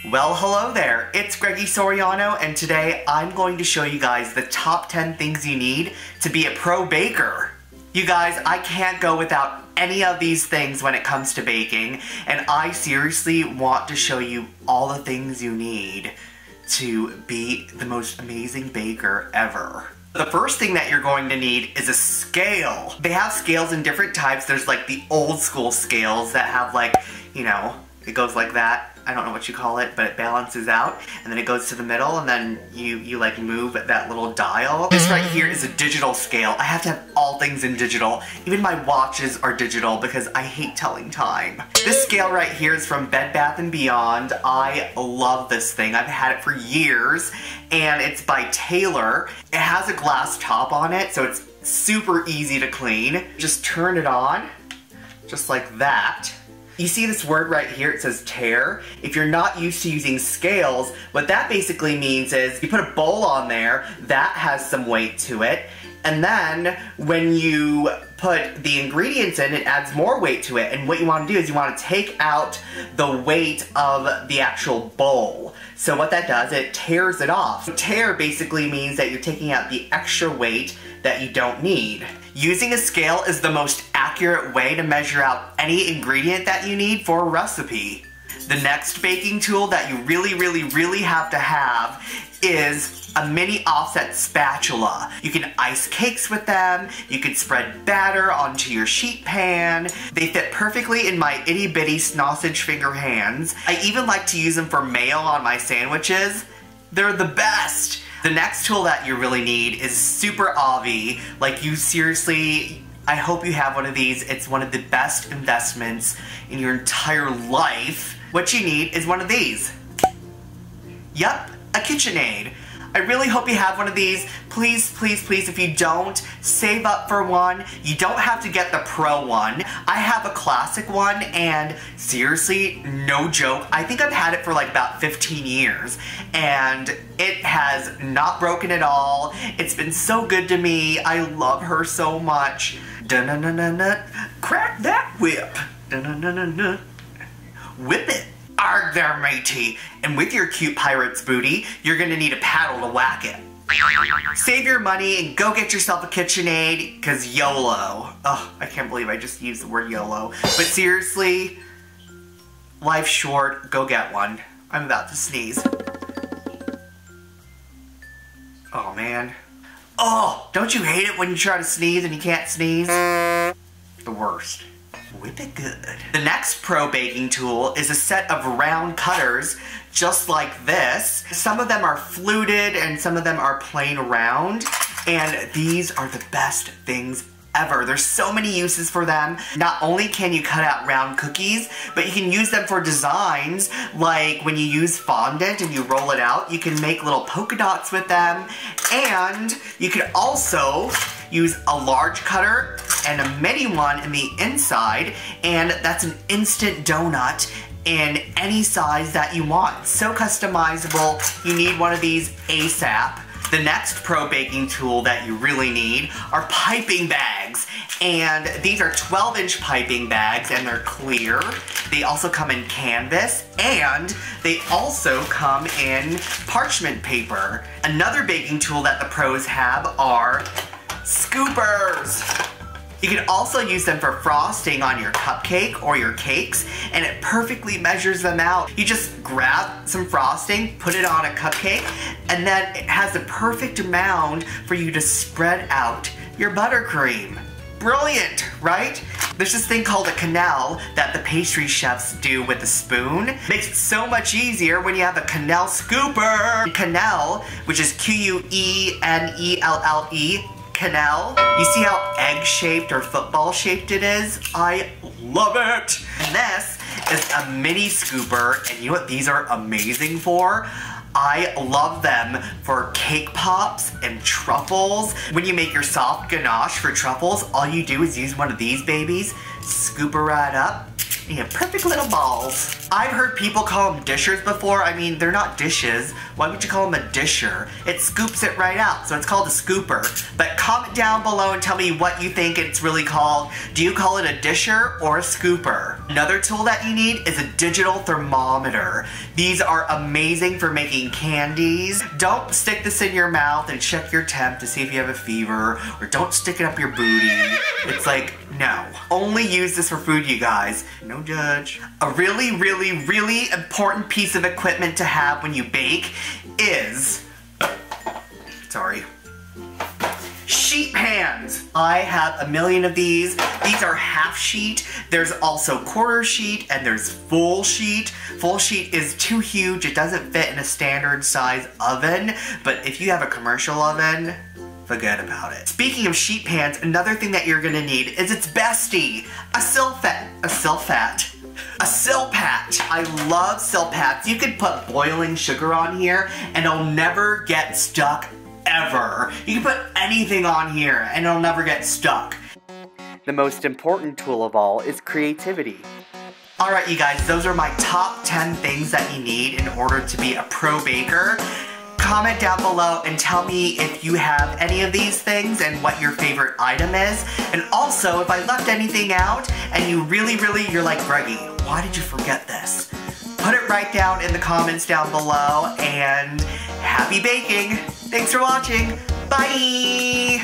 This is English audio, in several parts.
Well, hello there, it's Greggy Soriano, and today I'm going to show you guys the top 10 things you need to be a pro baker. You guys, I can't go without any of these things when it comes to baking, and I seriously want to show you all the things you need to be the most amazing baker ever. The first thing that you're going to need is a scale. They have scales in different types. There's like the old school scales that have like, you know, it goes like that. I don't know what you call it, but it balances out, and then it goes to the middle, and then you like move that little dial. This right here is a digital scale. I have to have all things in digital. Even my watches are digital because I hate telling time. This scale right here is from Bed Bath & Beyond. I love this thing. I've had it for years, and it's by Taylor. It has a glass top on it, so it's super easy to clean. Just turn it on, just like that. You see this word right here, it says tare. If you're not used to using scales, what that basically means is you put a bowl on there, that has some weight to it, and then when you put the ingredients in, it adds more weight to it, and what you want to do is you want to take out the weight of the actual bowl. So what that does, it tears it off. Tare basically means that you're taking out the extra weight that you don't need. Using a scale is the most accurate way to measure out any ingredient that you need for a recipe. The next baking tool that you really have to have is a mini offset spatula. You can ice cakes with them, you can spread batter onto your sheet pan. They fit perfectly in my itty bitty sausage finger hands. I even like to use them for mayo on my sandwiches. They're the best! The next tool that you really need is super obvi. Like, you seriously, I hope you have one of these. It's one of the best investments in your entire life. What you need is one of these. Yup, a KitchenAid. I really hope you have one of these. Please, if you don't, save up for one. You don't have to get the pro one. I have a classic one, and seriously, no joke, I think I've had it for like about 15 years, and it has not broken at all. It's been so good to me. I love her so much. Dun-dun-dun-dun-dun. Crack that whip. Dun-dun-dun-dun-dun. Whip it. Arg there, matey. And with your cute pirate's booty, you're gonna need a paddle to whack it. Save your money and go get yourself a KitchenAid, cause YOLO. Oh, I can't believe I just used the word YOLO. But seriously, life's short, go get one. I'm about to sneeze. Oh man. Oh, don't you hate it when you try to sneeze and you can't sneeze? The worst. Whip it good. The next pro baking tool is a set of round cutters just like this. Some of them are fluted and some of them are plain round, and these are the best things ever. There's so many uses for them. Not only can you cut out round cookies, but you can use them for designs, like when you use fondant and you roll it out, you can make little polka dots with them, and you can also use a large cutter and a mini one in the inside, and that's an instant donut in any size that you want. So customizable, you need one of these ASAP. The next pro baking tool that you really need are piping bags. And these are 12-inch piping bags, and they're clear. They also come in canvas, and they also come in parchment paper. Another baking tool that the pros have are scoopers. You can also use them for frosting on your cupcake or your cakes, and it perfectly measures them out. You just grab some frosting, put it on a cupcake, and then it has the perfect amount for you to spread out your buttercream. Brilliant, right? There's this thing called a quenelle that the pastry chefs do with a spoon. Makes it so much easier when you have a quenelle scooper. Quenelle, which is Q-U-E-N-E-L-L-E, quenelle. You see how egg-shaped or football-shaped it is? I love it! And this is a mini scooper, and you know what these are amazing for? I love them for cake pops and truffles. When you make your soft ganache for truffles, all you do is use one of these babies, scoop her right up, and you have perfect little balls. I've heard people call them dishers before. I mean, they're not dishes. Why would you call them a disher? It scoops it right out, so it's called a scooper. But comment down below and tell me what you think it's really called. Do you call it a disher or a scooper? Another tool that you need is a digital thermometer. These are amazing for making candies. Don't stick this in your mouth and check your temp to see if you have a fever, or don't stick it up your booty. It's like, no. Only use this for food, you guys. No judge. A really, really, really important piece of equipment to have when you bake is, sorry, sheet pans. I have a million of these. These are half sheet. There's also quarter sheet and there's full sheet. Full sheet is too huge. It doesn't fit in a standard size oven, but if you have a commercial oven, forget about it. Speaking of sheet pans, another thing that you're gonna need is its bestie, a Silpat. I love Silpats. You could put boiling sugar on here and it'll never get stuck ever. You can put anything on here and it'll never get stuck. The most important tool of all is creativity. Alright you guys, those are my top 10 things that you need in order to be a pro baker. Comment down below and tell me if you have any of these things and what your favorite item is. And also, if I left anything out and you really, you're like, Greggy, why did you forget this? Put it right down in the comments down below, and happy baking! Thanks for watching! Bye!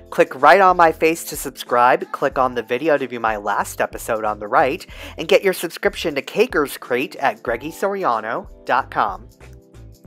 Click right on my face to subscribe, click on the video to view my last episode on the right, and get your subscription to Caker's Crate at GreggySoriano.com.